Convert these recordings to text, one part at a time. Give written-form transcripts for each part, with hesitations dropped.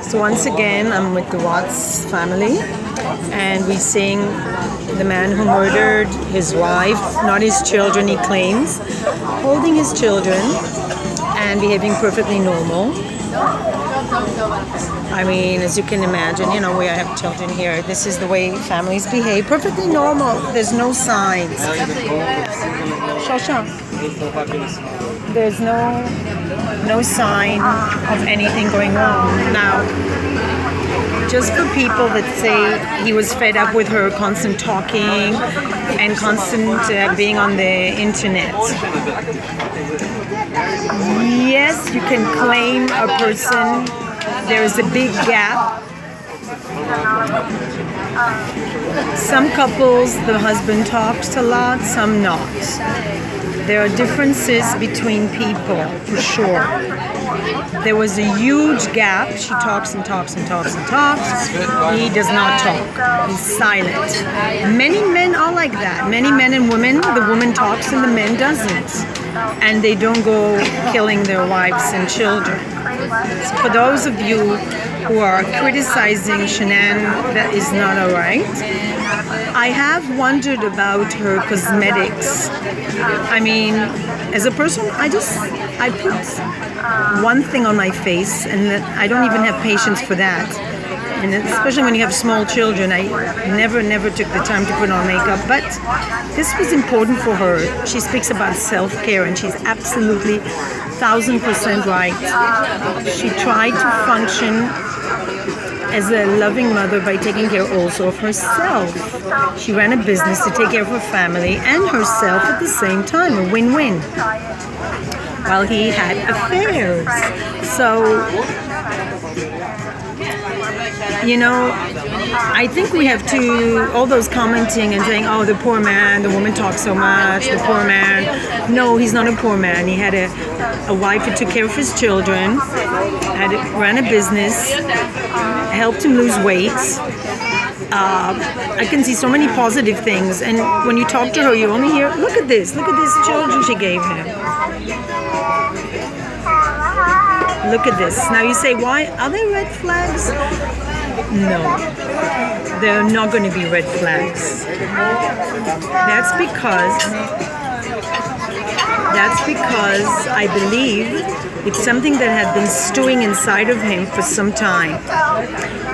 So once again, I'm with the Watts family, and we sing the man who murdered his wife, not his children, he claims, holding his children and behaving perfectly normal. I mean, as you can imagine, you know, we have children here. This is the way families behave, perfectly normal. There's no signs. Shasha. There's no sign of anything going wrong. Now, just for people that say he was fed up with her constant talking and constant being on the internet. Yes, you can claim a person. There is a big gap. Some couples, the husband talks a lot, some not. There are differences between people, for sure. There was a huge gap. She talks and talks and talks and talks. He does not talk. He's silent. Many men are like that. Many men and women, the woman talks and the man doesn't. And they don't go killing their wives and children. So for those of you who are criticizing shanAnn, that is not all right. I have wondered about her cosmetics. I mean, as a person, I put one thing on my face, and I don't even have patience for that. And especially when you have small children, I never took the time to put on makeup. But this was important for her. She speaks about self-care, and she's absolutely 1,000% right. She tried to function as a loving mother by taking care also of herself. She ran a business to take care of her family and herself at the same time, a win-win, while he had affairs. So, you know, I think we have to, all those commenting and saying, oh, the poor man, the woman talks so much, the poor man. No, he's not a poor man. He had a wife who took care of his children, ran a business, helped him lose weight. I can see so many positive things. And when you talk to her, you only hear, look at these children she gave him. Look at this. Now you say, why? Are they red flags? No, they're not going to be red flags. That's because I believe it's something that had been stewing inside of him for some time.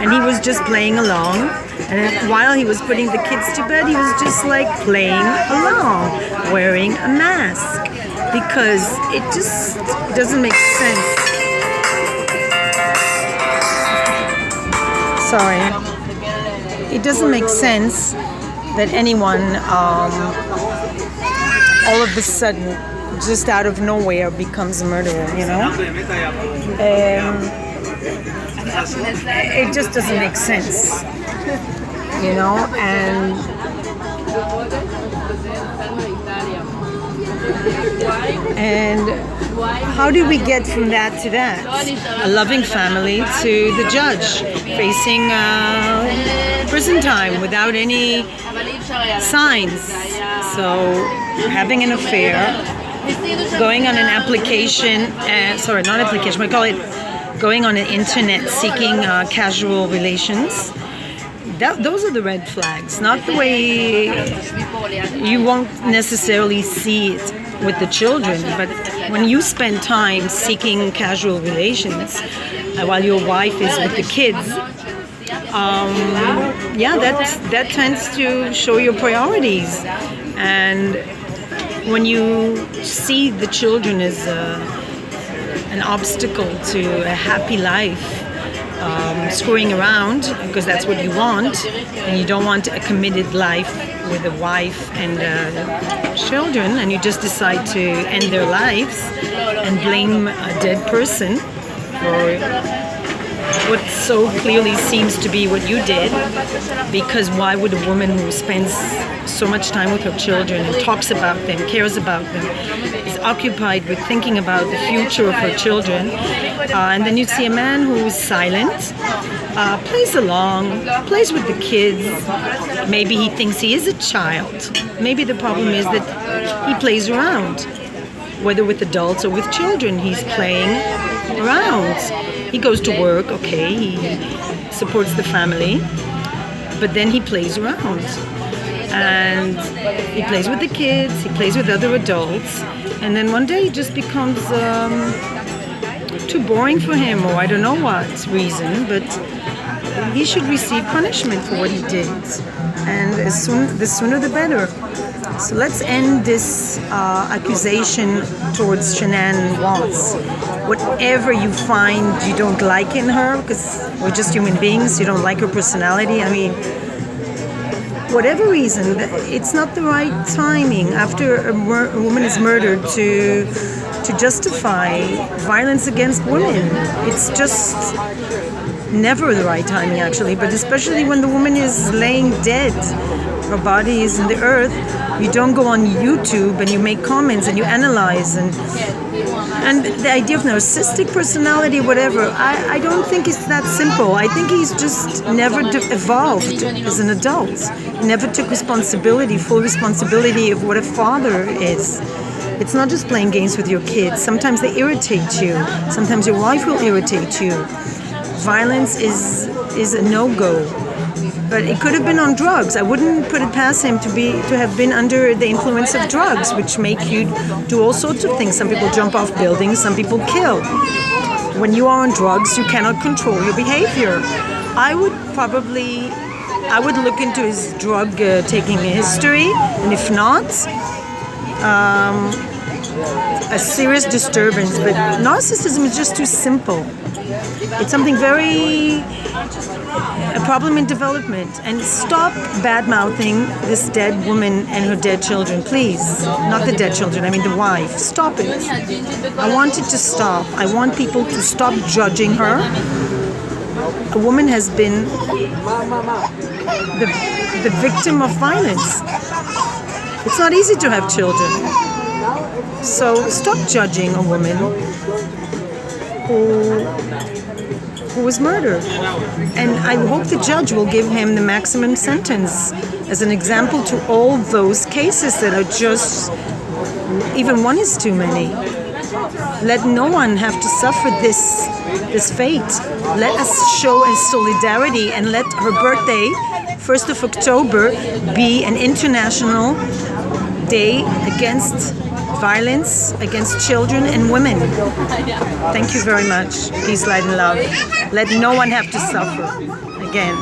And he was just playing along. And while he was putting the kids to bed, he was just like playing along, wearing a mask. Because it just doesn't make sense. Sorry. It doesn't make sense that anyone all of a sudden, just out of nowhere, becomes a murderer, you know? It just doesn't make sense, you know? And how do we get from that to that? A loving family to the judge facing prison time without any signs. So having an affair, going on an application, going on an internet seeking casual relations. Those are the red flags, not the way you won't necessarily see it with the children, but when you spend time seeking casual relations while your wife is with the kids, that tends to show your priorities. And when you see the children as an obstacle to a happy life, screwing around because that's what you want, and you don't want a committed life with a wife and children, and you just decide to end their lives and blame a dead person for what so clearly seems to be what you did. Because why would a woman who spends so much time with her children and talks about them, cares about them, is occupied with thinking about the future of her children, and then you see a man who is silent, plays along, plays with the kids. Maybe he thinks he is a child. Maybe the problem is that he plays around, whether with adults or with children. He's playing around. He goes to work, okay, he supports the family, but then he plays around. And he plays with the kids, he plays with other adults, and then one day it just becomes too boring for him, or I don't know what reason, but he should receive punishment for what he did. And the sooner the better. So let's end this accusation towards shanAnn Watts. Whatever you find you don't like in her, because we're just human beings, you don't like her personality, I mean, whatever reason, it's not the right timing after a woman is murdered to justify violence against women. It's just never the right timing, actually, but especially when the woman is laying dead, her body is in the earth. You don't go on YouTube and you make comments and you analyze, and the idea of narcissistic personality, whatever, I don't think it's that simple. I think he's just never evolved as an adult. He never took full responsibility of what a father is. It's not just playing games with your kids. Sometimes they irritate you. Sometimes your wife will irritate you. Violence is a no-go. But it could have been on drugs. I wouldn't put it past him to have been under the influence of drugs, which make you do all sorts of things. Some people jump off buildings, some people kill. When you are on drugs, you cannot control your behavior. I would look into his drug taking history, and if not, a serious disturbance. But narcissism is just too simple. It's something a problem in development. And stop bad-mouthing this dead woman and her dead children, please. Not the dead children, I mean the wife. Stop it. I want it to stop. I want people to stop judging her. A woman has been the victim of violence. It's not easy to have children. So stop judging a woman who was murdered. And I hope the judge will give him the maximum sentence as an example to all those cases that are just, even one is too many. Let no one have to suffer this fate. Let us show a solidarity and let her birthday, 1st of October, be an international day against violence against children and women. Thank you very much. Peace, light, and love. Let no one have to suffer again.